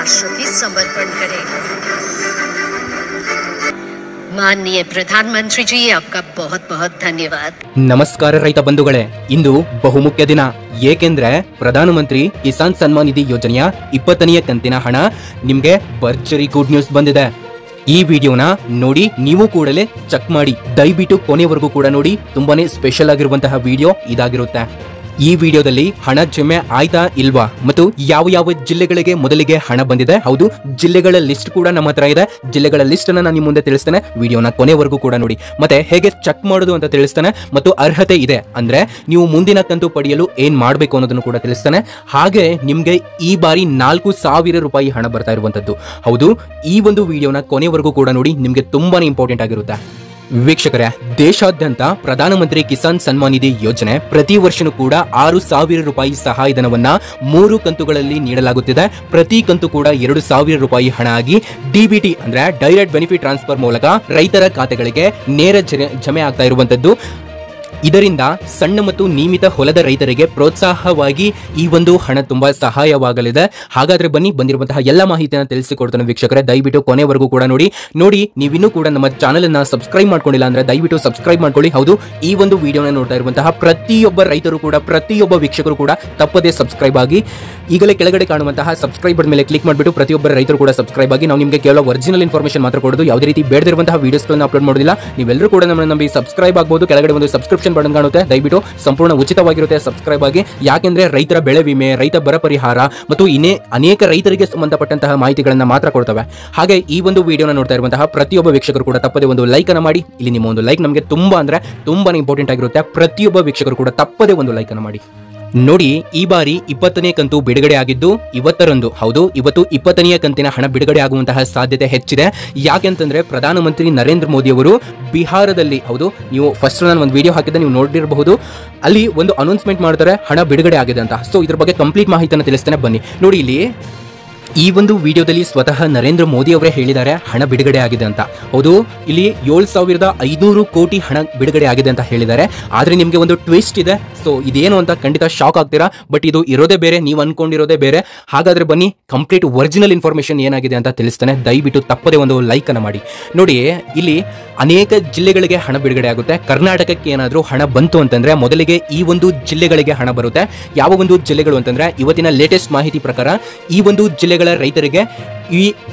राष्ट्र की समर्पण करें। माननीय प्रधानमंत्री जी, आपका बहुत बहुत धन्यवाद। ನಮಸ್ಕಾರ ರೈತ ಬಂಧುಗಳೇ, ಇಂದು ಬಹುಮುಖ್ಯ ದಿನ. ಏಕೆಂದ್ರೆ ಪ್ರಧಾನಮಂತ್ರಿ ಕಿಸಾನ್ ಸನ್ಮಾನ್ ನಿಧಿ ಯೋಜನೆಯ 20ನೇ ಕಂತಿನ ಹಣ ನಿಮ್ಗೆ ಭರ್ಜರಿ ಗುಡ್ ನ್ಯೂಸ್ ಬಂದಿದೆ. ಈ ವಿಡಿಯೋನ ನೋಡಿ ನೀವು ಕೂಡಲೇ ಚೆಕ್ ಮಾಡಿ, ದಯವಿಟ್ಟು ಕೊನೆವರೆಗೂ ಕೂಡ ನೋಡಿ. ತುಂಬಾನೇ ಸ್ಪೆಷಲ್ ಆಗಿರುವಂತಹ ವಿಡಿಯೋ ಇದಾಗಿರುತ್ತೆ. ಈ ವಿಡಿಯೋದಲ್ಲಿ ಹಣ ಜಮೆ ಆಯ್ತಾ ಇಲ್ವಾ ಮತ್ತು ಯಾವ ಯಾವ ಜಿಲ್ಲೆಗಳಿಗೆ ಮೊದಲಿಗೆ ಹಣ ಬಂದಿದೆ, ಹೌದು ಜಿಲ್ಲೆಗಳ ಲಿಸ್ಟ್ ಕೂಡ ನಮ್ಮ ಹತ್ರ ಇದೆ. ಜಿಲ್ಲೆಗಳ ಲಿಸ್ಟ್ ಅನ್ನ ನಾನು ನಿಮ್ಮ ಮುಂದೆ ತಿಳಿಸ್ತೇನೆ. ವಿಡಿಯೋನ ಕೊನೆವರೆಗೂ ಕೂಡ ನೋಡಿ. ಮತ್ತೆ ಹೇಗೆ ಚೆಕ್ ಮಾಡೋದು ಅಂತ ತಿಳಿಸ್ತೇನೆ. ಮತ್ತು ಅರ್ಹತೆ ಇದೆ ಅಂದ್ರೆ ನೀವು ಮುಂದಿನ ಕಂತು ಪಡೆಯಲು ಏನ್ ಮಾಡಬೇಕು ಅನ್ನೋದನ್ನು ಕೂಡ ತಿಳಿಸ್ತೇನೆ. ಹಾಗೆ ನಿಮ್ಗೆ ಈ ಬಾರಿ 4,000 ರೂಪಾಯಿ ಹಣ ಬರ್ತಾ ಇರುವಂತದ್ದು. ಹೌದು, ಈ ಒಂದು ವಿಡಿಯೋನ ಕೊನೆವರೆಗೂ ಕೂಡ ನೋಡಿ, ನಿಮ್ಗೆ ತುಂಬಾನೇ ಇಂಪಾರ್ಟೆಂಟ್ ಆಗಿರುತ್ತೆ. ವೀಕ್ಷಕರೇ, ದೇಶಾದ್ಯಂತ ಪ್ರಧಾನಮಂತ್ರಿ ಕಿಸಾನ್ ಸನ್ಮಾನ್ ನಿಧಿ ಯೋಜನೆ ಪ್ರತಿ ವರ್ಷನೂ ಕೂಡ 6,000 ರೂಪಾಯಿ ಸಹಾಯಧನವನ್ನ 3 ಕಂತುಗಳಲ್ಲಿ ನೀಡಲಾಗುತ್ತಿದೆ. ಪ್ರತಿ ಕಂತು ಕೂಡ 2,000 ರೂಪಾಯಿ ಹಣ ಆಗಿ ಡಿಬಿಟಿ ಅಂದ್ರೆ ಡೈರೆಕ್ಟ್ ಬೆನಿಫಿಟ್ ಟ್ರಾನ್ಸ್ಫರ್ ಮೂಲಕ ರೈತರ ಖಾತೆಗಳಿಗೆ ನೇರ ಜಮೆ ಆಗ್ತಾ ಇರುವಂತದ್ದು. ಇದರಿಂದ ಸಣ್ಣ ಮತ್ತು ನಿಯಮಿತ ಹೊಲದ ರೈತರಿಗೆ ಪ್ರೋತ್ಸಾಹವಾಗಿ ಈ ಒಂದು ಹಣ ತುಂಬಾ ಸಹಾಯವಾಗಲಿದೆ. ಹಾಗಾದ್ರೆ ಬನ್ನಿ, ಬಂದಿರುವಂತಹ ಎಲ್ಲ ಮಾಹಿತಿಯನ್ನು ತಿಳಿಸಿಕೊಡ್ತಾನೆ ವೀಕ್ಷಕರೇ. ದಯವಿಟ್ಟು ಕೊನೆವರೆಗೂ ಕೂಡ ನೋಡಿ. ನೀವಿನ್ನೂ ಕೂಡ ನಮ್ಮ ಚಾನೆಲ್ ಅನ್ನ ಸಬ್ಸ್ಕ್ರೈಬ್ ಮಾಡ್ಕೊಂಡಿಲ್ಲ ಅಂದ್ರೆ ದಯವಿಟ್ಟು ಸಬ್ಸ್ಕ್ರೈಬ್ ಮಾಡ್ಕೊಳ್ಳಿ. ಹೌದು, ಈ ಒಂದು ವಿಡಿಯೋನ ನೋಡ್ತಾ ಇರುವಂತಹ ಪ್ರತಿಯೊಬ್ಬ ರೈತರು ಕೂಡ, ಪ್ರತಿಯೊಬ್ಬ ವೀಕ್ಷಕರು ಕೂಡ ತಪ್ಪದೇ ಸಬ್ಸ್ಕ್ರೈಬ್ ಆಗಿ. ಈಗಲೇ ಕೆಳಗಡೆ ಕಾಣುವಂತಹ ಸಬ್ಸ್ಕ್ರೈಬ್ ಮೇಲೆ ಕ್ಲಿಕ್ ಮಾಡಿಬಿಟ್ಟು ಪ್ರತಿಯೊಬ್ಬರ ರೈತರು ಕೂಡ ಸಬ್ಸ್ಕ್ರೈಬ್ ಆಗಿ. ನಾವು ನಿಮಗೆ ಕೇವಲ ಒರಿಜಿನಲ್ ಇನ್ಫಾರ್ಮೇಷನ್ ಮಾತ್ರ ಕೊಡೋದು, ಯಾವುದೇ ರೀತಿ ಬೇಡದಿರುವಂತಹ ವಿಡಿಯೋಸ್ಗಳನ್ನು ಅಪ್ಲೋಡ್ ಮಾಡೋದಿಲ್ಲ. ನೀವೆಲ್ಲರೂ ಕೂಡ ನಮ್ಮನ್ನು ನಂಬಿ ಸಬ್ಸ್ಕ್ರೈಬ್ ಆಗಬಹುದು. ಕೆಳಗಡೆ ಒಂದು ಸಬ್ಸ್ಕ್ರಿಪ್ಷನ್ ಬಟನ್ ಕಾಣುತ್ತೆ, ದಯವಿಟ್ಟು ಸಂಪೂರ್ಣ ಉಚಿತವಾಗಿರುತ್ತೆ, ಸಬ್ಸ್ಕ್ರೈಬ್ ಆಗಿ. ಯಾಕೆಂದ್ರೆ ರೈತರ ಬೆಳೆ ವಿಮೆ, ರೈತ ಬರ ಪರಿಹಾರ ಮತ್ತು ಅನೇಕ ರೈತರಿಗೆ ಸಂಬಂಧಪಟ್ಟಂತಹ ಮಾಹಿತಿಗಳನ್ನ ಮಾತ್ರ ಕೊಡ್ತವೆ. ಹಾಗೆ ಈ ಒಂದು ವಿಡಿಯೋನ ನೋಡ್ತಾ ಇರುವಂತಹ ಪ್ರತಿಯೊಬ್ಬ ವೀಕ್ಷಕರು ಕೂಡ ತಪ್ಪದೆ ಒಂದು ಲೈಕ್ ಅನ್ನು ಮಾಡಿ. ಇಲ್ಲಿ ನಿಮ್ಮ ಒಂದು ಲೈಕ್ ನಮಗೆ ತುಂಬಾನೇ ಇಂಪಾರ್ಟೆಂಟ್ ಆಗಿರುತ್ತೆ. ಪ್ರತಿಯೊಬ್ಬ ವೀಕ್ಷಕರು ಕೂಡ ತಪ್ಪದೆ ಒಂದು ಲೈಕ್ ಅನ್ನು ಮಾಡಿ. ನೋಡಿ, ಈ ಬಾರಿ 20ನೇ ಕಂತು ಬಿಡುಗಡೆ ಆಗಿದ್ದು ಇವತ್ತರಂದು. ಹೌದು, ಇವತ್ತು 20ನೇ ಕಂತಿನ ಹಣ ಬಿಡುಗಡೆ ಆಗುವಂತಹ ಸಾಧ್ಯತೆ ಹೆಚ್ಚಿದೆ. ಯಾಕೆಂತಂದ್ರೆ ಪ್ರಧಾನಮಂತ್ರಿ ನರೇಂದ್ರ ಮೋದಿ ಅವರು ಬಿಹಾರದಲ್ಲಿ, ಹೌದು ನೀವು ಫಸ್ಟ್ ನಾನು ಒಂದು ವಿಡಿಯೋ ಹಾಕಿದ್ದೆ, ನೀವು ನೋಡಿರಬಹುದು, ಅಲ್ಲಿ ಒಂದು ಅನೌನ್ಸ್ಮೆಂಟ್ ಮಾಡ್ತಾರೆ ಹಣ ಬಿಡುಗಡೆ ಆಗಿದೆ ಅಂತ. ಸೊ ಇದ್ರ ಬಗ್ಗೆ ಕಂಪ್ಲೀಟ್ ಮಾಹಿತಿಯನ್ನು ತಿಳಿಸ್ತೇನೆ, ಬನ್ನಿ ನೋಡಿ. ಇಲ್ಲಿ ಈ ಒಂದು ವಿಡಿಯೋದಲ್ಲಿ ಸ್ವತಃ ನರೇಂದ್ರ ಮೋದಿ ಅವರೇ ಹೇಳಿದ್ದಾರೆ ಹಣ ಬಿಡುಗಡೆ ಆಗಿದೆ ಅಂತ. ಹೌದು, ಇಲ್ಲಿ 7,500 ಕೋಟಿ ಹಣ ಬಿಡುಗಡೆ ಆಗಿದೆ ಅಂತ ಹೇಳಿದ್ದಾರೆ. ಆದ್ರೆ ನಿಮ್ಗೆ ಒಂದು ಟ್ವಿಸ್ಟ್ ಇದೆ. ಸೊ ಇದೇನು ಅಂತ ಖಂಡಿತ ಶಾಕ್ ಆಗ್ತೀರಾ. ಬಟ್ ಇದು ಇರೋದೇ ಬೇರೆ, ನೀವು ಅನ್ಕೊಂಡಿರೋದೇ ಬೇರೆ. ಹಾಗಾದ್ರೆ ಬನ್ನಿ, ಕಂಪ್ಲೀಟ್ ಒರಿಜಿನಲ್ ಇನ್ಫಾರ್ಮೇಶನ್ ಏನಾಗಿದೆ ಅಂತ ತಿಳಿಸ್ತೇನೆ. ದಯವಿಟ್ಟು ತಪ್ಪದೆ ಒಂದು ಲೈಕ್ ಅನ್ನ ಮಾಡಿ. ನೋಡಿ, ಇಲ್ಲಿ ಅನೇಕ ಜಿಲ್ಲೆಗಳಿಗೆ ಹಣ ಬಿಡುಗಡೆ ಆಗುತ್ತೆ. ಕರ್ನಾಟಕಕ್ಕೆ ಏನಾದರೂ ಹಣ ಬಂತು ಅಂತಂದ್ರೆ ಮೊದಲಿಗೆ ಈ ಒಂದು ಜಿಲ್ಲೆಗಳಿಗೆ ಹಣ ಬರುತ್ತೆ. ಯಾವ ಒಂದು ಜಿಲ್ಲೆಗಳು ಅಂತಂದ್ರೆ ಇವತ್ತಿನ ಲೇಟೆಸ್ಟ್ ಮಾಹಿತಿ ಪ್ರಕಾರ ಈ ಒಂದು ಜಿಲ್ಲೆಗಳ ರೈತರಿಗೆ ಈ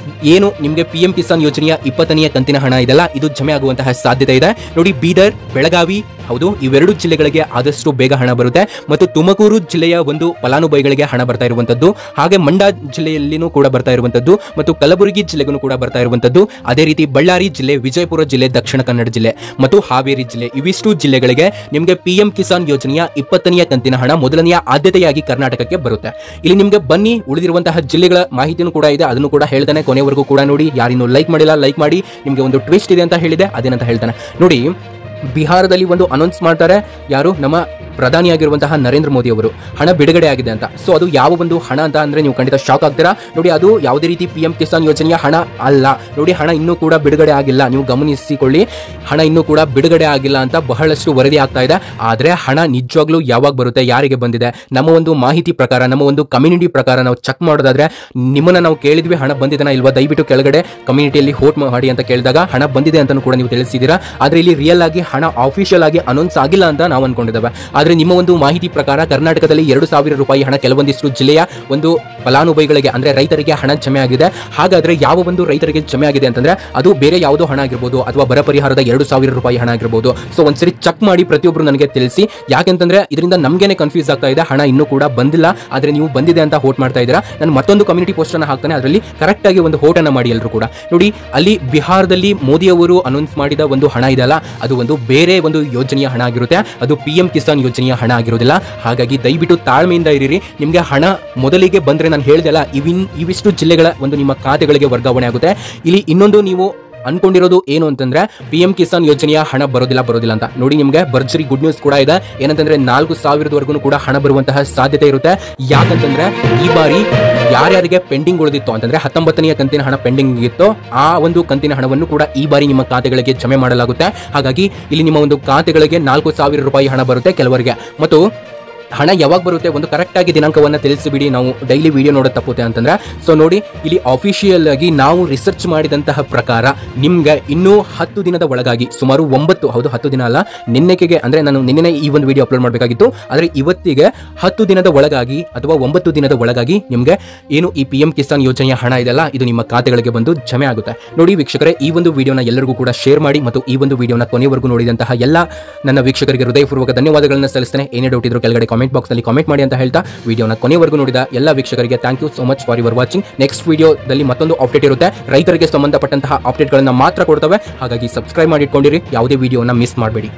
ಏನು ನಿಮಗೆ PM ಕಿಸಾನ್ ಯೋಜನೆಯ 20ನೇ ಕಂತಿನ ಹಣ ಇದೆಲ್ಲ, ಇದು ಜಮೆ ಆಗುವಂತಹ ಸಾಧ್ಯತೆ ಇದೆ. ನೋಡಿ, ಬೀದರ್, ಬೆಳಗಾವಿ, ಹೌದು ಇವೆರಡು ಜಿಲ್ಲೆಗಳಿಗೆ ಆದಷ್ಟು ಬೇಗ ಹಣ ಬರುತ್ತೆ. ಮತ್ತು ತುಮಕೂರು ಜಿಲ್ಲೆಯ ಒಂದು ಫಲಾನುಭವಿಗಳಿಗೆ ಹಣ ಬರ್ತಾ ಇರುವಂತದ್ದು. ಹಾಗೆ ಮಂಡ್ಯ ಜಿಲ್ಲೆಯಲ್ಲಿನೂ ಕೂಡ ಬರ್ತಾ ಇರುವಂತದ್ದು ಮತ್ತು ಕಲಬುರಗಿ ಜಿಲ್ಲೆಗೂ ಕೂಡ ಬರ್ತಾ ಇರುವಂತದ್ದು. ಅದೇ ರೀತಿ ಬಳ್ಳಾರಿ ಜಿಲ್ಲೆ, ವಿಜಯಪುರ ಜಿಲ್ಲೆ, ದಕ್ಷಿಣ ಕನ್ನಡ ಜಿಲ್ಲೆ ಮತ್ತು ಹಾವೇರಿ ಜಿಲ್ಲೆ, ಇವಿಷ್ಟು ಜಿಲ್ಲೆಗಳಿಗೆ ನಿಮಗೆ PM ಕಿಸಾನ್ ಯೋಜನೆಯ 20ನೇ ಕಂತಿನ ಹಣ ಮೊದಲನೆಯ ಆದ್ಯತೆಯಾಗಿ ಕರ್ನಾಟಕಕ್ಕೆ ಬರುತ್ತೆ. ಇಲ್ಲಿ ನಿಮಗೆ ಬನ್ನಿ, ಉಳಿದಿರುವಂತಹ ಜಿಲ್ಲೆಗಳ ಮಾಹಿತಿನೂ ಕೂಡ ಇದೆ, ಅದನ್ನು ಕೂಡ ಹೇಳ್ತಾನೆ. ಕೊನೆವರೆಗೂ ಕೂಡ ನೋಡಿ. ಯಾರಿನ್ನೂ ಲೈಕ್ ಮಾಡಿಲ್ಲ, ಲೈಕ್ ಮಾಡಿ. ನಿಮಗೆ ಒಂದು ಟ್ವಿಸ್ಟ್ ಇದೆ ಅಂತ ಹೇಳಿದೆ, ಅದೇನಂತ ಹೇಳ್ತಾನೆ ನೋಡಿ. ಬಿಹಾರದಲ್ಲಿ ಒಂದು ಅನೌನ್ಸ್ ಮಾಡ್ತಾರೆ, ಯಾರು ನಮ್ಮ ಪ್ರಧಾನಿಯಾಗಿರುವಂತಹ ನರೇಂದ್ರ ಮೋದಿ ಅವರು, ಹಣ ಬಿಡುಗಡೆ ಆಗಿದೆ ಅಂತ. ಸೊ ಅದು ಯಾವ ಒಂದು ಹಣ ಅಂತ ಅಂದ್ರೆ ನೀವು ಖಂಡಿತ ಶಾಕ್ ಆಗ್ತೀರಾ. ನೋಡಿ, ಅದು ಯಾವುದೇ ರೀತಿ PM ಕಿಸಾನ್ ಯೋಜನೆಯ ಹಣ ಅಲ್ಲ. ನೋಡಿ, ಹಣ ಇನ್ನೂ ಕೂಡ ಬಿಡುಗಡೆ ಆಗಿಲ್ಲ, ನೀವು ಗಮನಿಸಿಕೊಳ್ಳಿ. ಹಣ ಇನ್ನೂ ಕೂಡ ಬಿಡುಗಡೆ ಆಗಿಲ್ಲ ಅಂತ ಬಹಳಷ್ಟು ವರದಿ ಆಗ್ತಾ ಇದೆ. ಆದ್ರೆ ಹಣ ನಿಜವಾಗ್ಲೂ ಯಾವಾಗ ಬರುತ್ತೆ, ಯಾರಿಗೆ ಬಂದಿದೆ, ನಮ್ಮ ಒಂದು ಮಾಹಿತಿ ಪ್ರಕಾರ, ನಮ್ಮ ಒಂದು ಕಮ್ಯುನಿಟಿ ಪ್ರಕಾರ ನಾವು ಚೆಕ್ ಮಾಡೋದಾದ್ರೆ, ನಿಮ್ಮನ್ನ ನಾವು ಕೇಳಿದ್ವಿ ಹಣ ಬಂದಿದೆನಾ ಇಲ್ವಾ, ದಯವಿಟ್ಟು ಕೆಳಗಡೆ ಕಮ್ಯುನಿಟಿಯಲ್ಲಿ ವೋಟ್ ಮಾಡಿ ಅಂತ ಕೇಳಿದಾಗ ಹಣ ಬಂದಿದೆ ಅಂತ ಕೂಡ ನೀವು ತಿಳಿಸಿದ್ದೀರಾ. ಆದ್ರೆ ಇಲ್ಲಿ ರಿಯಲ್ ಆಗಿ ಹಣ ಆಫಿಷಿಯಲ್ ಆಗಿ ಅನೌನ್ಸ್ ಆಗಿಲ್ಲ ಅಂತ ನಾವು ಅನ್ಕೊಂಡಿದ್ದೇವೆ. ಆದ್ರೆ ನಿಮ್ಮ ಒಂದು ಮಾಹಿತಿ ಪ್ರಕಾರ ಕರ್ನಾಟಕದಲ್ಲಿ 2,000 ರೂಪಾಯಿ ಹಣ ಕೆಲವೊಂದಿಷ್ಟು ಜಿಲ್ಲೆಯ ಒಂದು ಫಲಾನುಭವಿಗಳಿಗೆ ಅಂದ್ರೆ ರೈತರಿಗೆ ಹಣ ಜಮೆ ಆಗಿದೆ. ಹಾಗಾದ್ರೆ ಯಾವ ಒಂದು ರೈತರಿಗೆ ಜಮೆ ಆಗಿದೆ ಅಂತಂದ್ರೆ ಅದು ಬೇರೆ ಯಾವುದೋ ಹಣ ಆಗಿರ್ಬೋದು, ಅಥವಾ ಬರ ಪರಿಹಾರದ 2,000 ರೂಪಾಯಿ ಹಣ ಆಗಿರ್ಬೋದು. ಸೊ ಒಂದ್ಸರಿ ಚೆಕ್ ಮಾಡಿ ಪ್ರತಿಯೊಬ್ಬರು ನನಗೆ ತಿಳಿಸಿ. ಯಾಕೆಂತಂದ್ರೆ ಇದರಿಂದ ನಮ್ಗೇನೆ ಕನ್ಫ್ಯೂಸ್ ಆಗ್ತಾ ಇದೆ. ಹಣ ಇನ್ನೂ ಕೂಡ ಬಂದಿಲ್ಲ, ಆದ್ರೆ ನೀವು ಬಂದಿದೆ ಅಂತ ವೋಟ್ ಮಾಡ್ತಾ ಇದ್ದೀರಾ. ನಾನು ಮತ್ತೊಂದು ಕಮ್ಯುನಿಟಿ ಪೋಸ್ಟ್ ಅನ್ನು ಹಾಕ್ತಾನೆ, ಅದರಲ್ಲಿ ಕರೆಕ್ಟ್ ಆಗಿ ಒಂದು ವೋಟ್ ಅನ್ನ ಮಾಡಿ ಎಲ್ಲರೂ ಕೂಡ ನೋಡಿ. ಅಲ್ಲಿ ಬಿಹಾರದಲ್ಲಿ ಮೋದಿ ಅವರು ಅನೌನ್ಸ್ ಮಾಡಿದ ಒಂದು ಹಣ ಇದೆಯಲ್ಲ, ಅದು ಒಂದು ಬೇರೆ ಒಂದು ಯೋಜನೆಯ ಹಣ ಆಗಿರುತ್ತೆ. ಅದು PM ಕಿಸಾನ್ ಯೋಜನೆಯ ಹಣ ಆಗಿರೋದಿಲ್ಲ. ಹಾಗಾಗಿ ದಯವಿಟ್ಟು ತಾಳ್ಮೆಯಿಂದ ಇರಿರಿ. ನಿಮಗೆ ಹಣ ಮೊದಲಿಗೆ ಬಂದ್ರೆ ನಾನು ಹೇಳ್ದಲ್ಲ, ಇವಿಷ್ಟು ಜಿಲ್ಲೆಗಳ ಒಂದು ನಿಮ್ಮ ಖಾತೆಗಳಿಗೆ ವರ್ಗಾವಣೆ ಆಗುತ್ತೆ. ಇಲ್ಲಿ ಇನ್ನೊಂದು ನೀವು ಅನ್ಕೊಂಡಿರೋದು ಏನು ಅಂತಂದ್ರೆ PM ಕಿಸಾನ್ ಯೋಜನೆಯ ಹಣ ಬರೋದಿಲ್ಲ ಅಂತ. ನೋಡಿ, ನಿಮಗೆ ಭರ್ಜರಿ ಗುಡ್ ನ್ಯೂಸ್ ಕೂಡ ಇದೆ. ಏನಂತಂದ್ರೆ 4,000 ಕೂಡ ಹಣ ಬರುವಂತಹ ಸಾಧ್ಯತೆ ಇರುತ್ತೆ. ಯಾಕಂತಂದ್ರೆ ಈ ಬಾರಿ ಯಾರ್ಯಾರಿಗೆ ಪೆಂಡಿಂಗ್ ಉಳಿದಿತ್ತು ಅಂತಂದ್ರೆ 19ನೇ ಕಂತಿನ ಹಣ ಪೆಂಡಿಂಗ್ ಇತ್ತು, ಆ ಒಂದು ಕಂತಿನ ಹಣವನ್ನು ಕೂಡ ಈ ಬಾರಿ ನಿಮ್ಮ ಖಾತೆಗಳಿಗೆ ಜಮೆ ಮಾಡಲಾಗುತ್ತೆ. ಹಾಗಾಗಿ ಇಲ್ಲಿ ನಿಮ್ಮ ಒಂದು ಖಾತೆಗಳಿಗೆ 4,000 ರೂಪಾಯಿ ಹಣ ಬರುತ್ತೆ ಕೆಲವರಿಗೆ. ಮತ್ತು ಹಣ ಯಾವಾಗ ಬರುತ್ತೆ ಒಂದು ಕರೆಕ್ಟ್ ಆಗಿ ದಿನಾಂಕವನ್ನು ತಿಳಿಸಿಬಿಡಿ, ನಾವು ಡೈಲಿ ವಿಡಿಯೋ ನೋಡೋದು ತಪ್ಪುತ್ತೆ ಅಂತಂದ್ರೆ. ಸೊ ನೋಡಿ, ಇಲ್ಲಿ ಅಫಿಷಿಯಲ್ ಆಗಿ ನಾವು ರಿಸರ್ಚ್ ಮಾಡಿದಂತಹ ಪ್ರಕಾರ ನಿಮ್ಗೆ ಇನ್ನೂ 10 ದಿನದ ಒಳಗಾಗಿ, ಸುಮಾರು 10 ದಿನ ಅಲ್ಲ, ನಿನ್ನೆಗೆ ಅಂದ್ರೆ ನಾನು ನಿನ್ನೆ ಈ ಒಂದು ವಿಡಿಯೋ ಅಪ್ಲೋಡ್ ಮಾಡಬೇಕಾಗಿತ್ತು, ಆದರೆ ಇವತ್ತಿಗೆ 10 ದಿನದ ಒಳಗಾಗಿ ಅಥವಾ 9 ದಿನದ ಒಳಗಾಗಿ ನಿಮ್ಗೆ ಏನು ಈ PM ಕಿಸಾನ್ ಯೋಜನೆಯ ಹಣ ಇದೆಲ್ಲ ಇದು ನಿಮ್ಮ ಖಾತೆಗಳಿಗೆ ಬಂದು ಜಮೆ ಆಗುತ್ತೆ. ನೋಡಿ ವೀಕ್ಷಕರೇ, ಈ ಒಂದು ವಿಡಿಯೋನ ಎಲ್ಲರಿಗೂ ಕೂಡ ಶೇರ್ ಮಾಡಿ ಮತ್ತು ಈ ಒಂದು ವಿಡಿಯೋನ ಕೊನೆವರೆಗೂ ನೋಡಿದಂತಹ ಎಲ್ಲ ನನ್ನ ವೀಕ್ಷಕರಿಗೆ ಹೃದಯಪೂರ್ವಕ ಧನ್ಯವಾದಗಳನ್ನು ಸಲ್ಲಿಸ್ತೇನೆ. ಏನೇ ಡೌಟ್ ಇದ್ರೂ ಕೆಳಗಡೆ ಕಾಮೆಂಟ್ ಬಾಕ್ಸ್ ನಲ್ಲಿ ಕಾಮೆಂಟ್ ಮಾಡಿ ಅಂತ ಹೇಳ್ತಾ, ವಿಡಿಯೋನ ಕೊನೆವರೆಗೂ ನೋಡಿದ ಎಲ್ಲ ವೀಕ್ಷಕರಿಗೆ thank you so much for your watching. Next ವಿಡಿಯೋದಲ್ಲಿ ಮತ್ತೊಂದು ಅಪ್ಡೇಟ್ ಇರುತ್ತೆ, ರೈತರಿಗೆ ಸಂಬಂಧಪಟ್ಟಂತಹ ಅಪ್ಡೇಟ್ಗಳನ್ನು ಮಾತ್ರ ಕೊಡ್ತವೆ. ಹಾಗಾಗಿ ಸಬ್ಸ್ಕ್ರೈಬ್ ಮಾಡಿ ಇಟ್ಕೊಂಡಿರಿ, ಯಾವುದೇ ವಿಡಿಯೋನ ಮಿಸ್ ಮಾಡಬೇಡಿ.